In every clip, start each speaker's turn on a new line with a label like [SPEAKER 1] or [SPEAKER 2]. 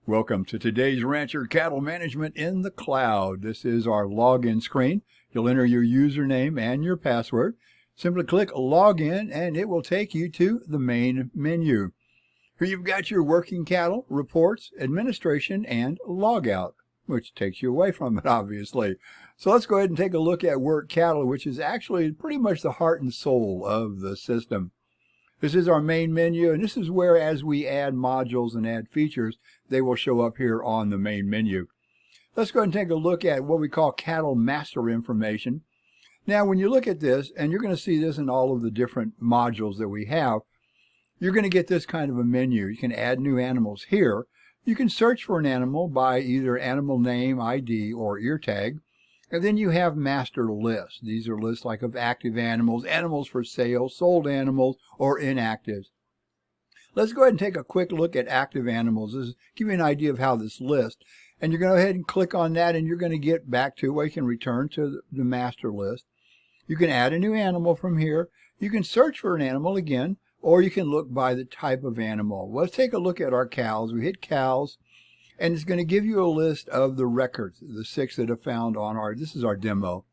[SPEAKER 1] Welcome to today's Rancher Cattle Management in the Cloud. This is our login screen. You'll enter your username and your password. Simply click Login and it will take you to the main menu. Here you've got your working cattle, reports, administration, and logout, which takes you away from it, obviously. So let's go ahead and take a look at work cattle, which is actually pretty much the heart and soul of the system. This is our main menu, and this is where, as we add modules and add features, they will show up here on the main menu. Let's go ahead and take a look at what we call cattle master information. Now, when you look at this, and you're going to see this in all of the different modules that we have, you're going to get this kind of a menu. You can add new animals here. You can search for an animal by either animal name, ID, or ear tag. And then you have master lists. These are lists like of active animals, animals for sale, sold animals, or inactives. Let's go ahead and take a quick look at active animals. This is give you an idea of how this list. And you're going to go ahead and click on that, and you're going to get back to where you can return to the master list. You can add a new animal from here. You can search for an animal again, or you can look by the type of animal. Let's take a look at our cows. We hit cows. And it's going to give you a list of the records, the 6 that are found on this is our demo.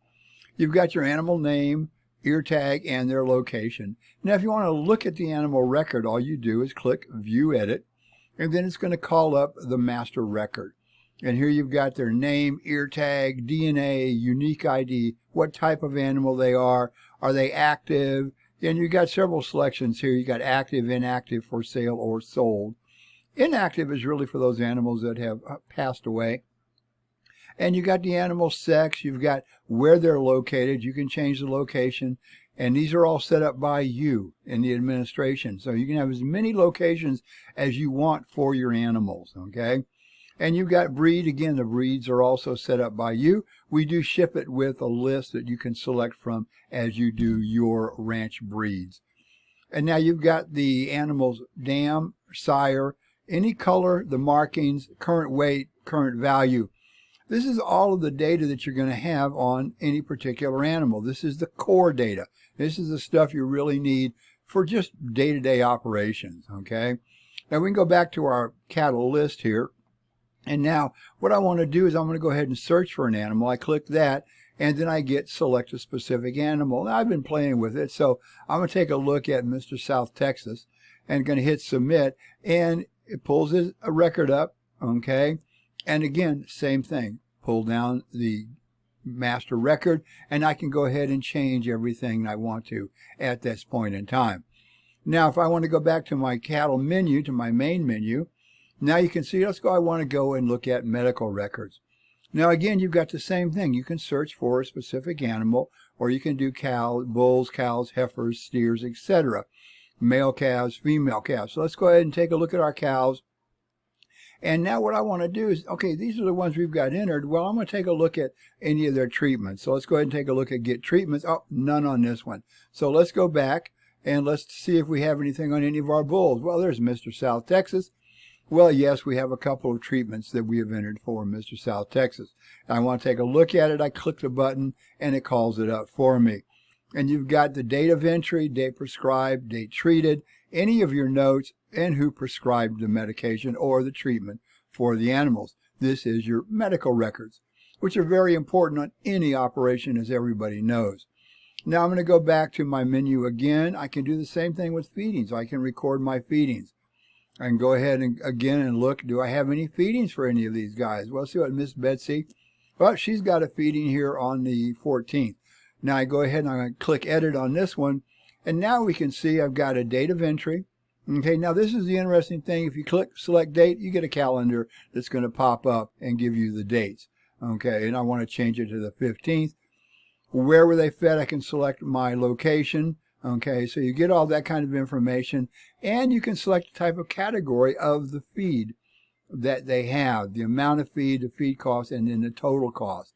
[SPEAKER 1] You've got your animal name, ear tag, and their location. Now, if you want to look at the animal record, all you do is click View Edit, and then it's going to call up the master record. And here you've got their name, ear tag, DNA, unique ID, what type of animal they are they active, and you've got several selections here. You've got active, inactive, for sale, or sold. Inactive is really for those animals that have passed away. And you got the animal sex, you've got where they're located, you can change the location, and these are all set up by you in the administration. So you can have as many locations as you want for your animals, okay? And you've got breed. Again, the breeds are also set up by you. We do ship it with a list that you can select from as you do your ranch breeds. And now you've got the animal's dam, sire, any color, the markings, current weight, current value. This is all of the data that you're going to have on any particular animal. This is the core data. This is the stuff you really need for just day-to-day operations, okay? Now we can go back to our cattle list here. And now what I want to do is I'm going to go ahead and search for an animal. I click that, and then I get select a specific animal. Now I've been playing with it, so I'm going to take a look at Mr. South Texas and going to hit submit, and it pulls a record up, okay? And again, same thing. Pull down the master record, and I can go ahead and change everything I want to at this point in time. Now, if I want to go back to my cattle menu, to my main menu, now you can see, I want to go and look at medical records. Now, again, you've got the same thing. You can search for a specific animal, or you can do bulls, cows, heifers, steers, etc. Male calves, female calves. So let's go ahead and take a look at our cows. And now what I want to do is, okay, these are the ones we've got entered. Well, I'm going to take a look at any of their treatments. So let's go ahead and take a look at get treatments. Oh, none on this one. So let's go back and let's see if we have anything on any of our bulls. Well, there's Mr. South Texas. Well, yes, we have a couple of treatments that we have entered for Mr. South Texas. I want to take a look at it. I click the button and it calls it up for me. And you've got the date of entry, date prescribed, date treated, any of your notes, and who prescribed the medication or the treatment for the animals. This is your medical records, which are very important on any operation, as everybody knows. Now I'm going to go back to my menu again. I can do the same thing with feedings. I can record my feedings. I can go ahead and again and look, do I have any feedings for any of these guys? Well, let's see what Miss Betsy, well, she's got a feeding here on the 14th. Now I go ahead and I'm going to click edit on this one, and now we can see I've got a date of entry. Okay, now this is the interesting thing. If you click select date, you get a calendar that's going to pop up and give you the dates. Okay, and I want to change it to the 15th. Where were they fed? I can select my location. Okay, so you get all that kind of information, and you can select the type of category of the feed that they have, the amount of feed, the feed cost, and then the total cost.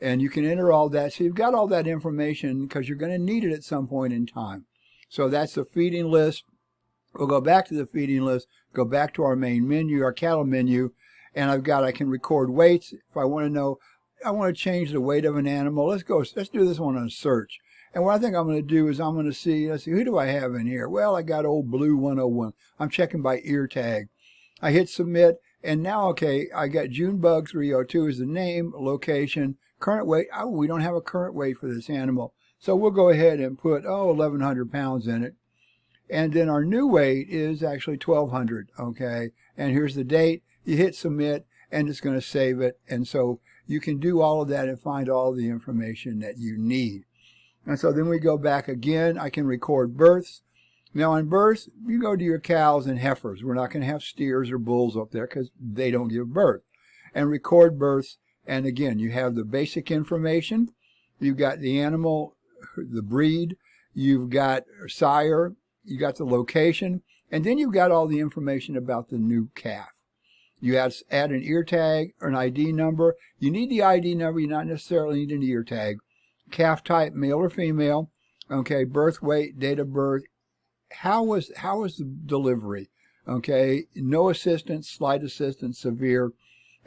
[SPEAKER 1] And you can enter all that. So you've got all that information because you're going to need it at some point in time. So that's the feeding list. We'll go back to the feeding list, go back to our main menu, our cattle menu, and I can record weights. If I want to know, I want to change the weight of an animal. Let's do this one on search. And what I think I'm going to do is I'm going to see, let's see, who do I have in here? Well, I got old Blue 101. I'm checking by ear tag. I hit submit, And now, okay, I got Junebug 302 is the name, location, current weight. Oh, we don't have a current weight for this animal. So we'll go ahead and put, 1,100 pounds in it. And then our new weight is actually 1,200, okay? And here's the date. You hit submit, and it's going to save it. And so you can do all of that and find all the information that you need. And so then we go back again. I can record births. Now on births, you go to your cows and heifers. We're not going to have steers or bulls up there because they don't give birth. And record births. And again, you have the basic information. You've got the animal, the breed. You've got sire. You got the location. And then you've got all the information about the new calf. You add an ear tag or an ID number. You need the ID number. You not necessarily need an ear tag. Calf type, male or female. Okay, birth weight, date of birth. How was the delivery? Okay, no assistance, slight assistance, severe.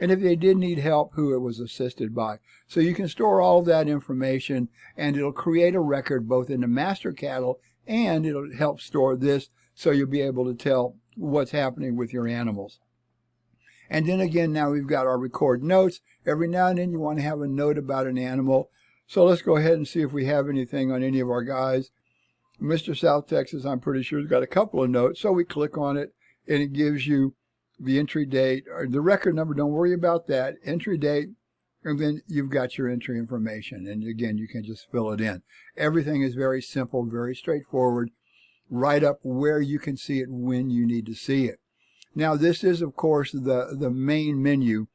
[SPEAKER 1] And if they did need help, who it was assisted by. So you can store all of that information, and it'll create a record both in the master cattle, and it'll help store this so you'll be able to tell what's happening with your animals. And then again, now we've got our record notes. Every now and then you want to have a note about an animal. So let's go ahead and see if we have anything on any of our guys. Mr. South Texas, I'm pretty sure, has got a couple of notes. So we click on it, and it gives you the entry date, or the record number. Don't worry about that. Entry date, and then you've got your entry information. And again, you can just fill it in. Everything is very simple, very straightforward, right up where you can see it when you need to see it. Now, this is, of course, the main menu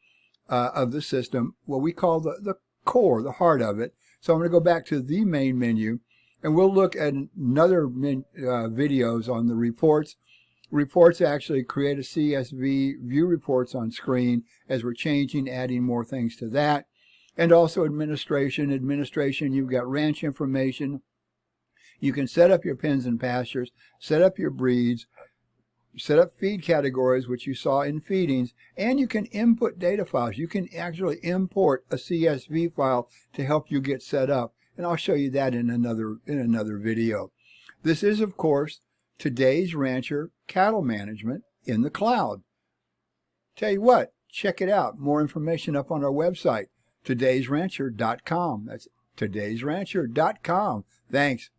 [SPEAKER 1] of the system, what we call the core, the heart of it. So I'm going to go back to the main menu, and we'll look at another videos on the reports. Reports actually create a CSV, view reports on screen as we're changing, adding more things to that. And also administration. Administration, you've got ranch information. You can set up your pens and pastures, set up your breeds, set up feed categories, which you saw in feedings, and you can input data files. You can actually import a CSV file to help you get set up. And I'll show you that in another video. This is, of course, Today's Rancher Cattle Management in the Cloud. Tell you what, check it out. More information up on our website, todaysrancher.com. That's todaysrancher.com. Thanks.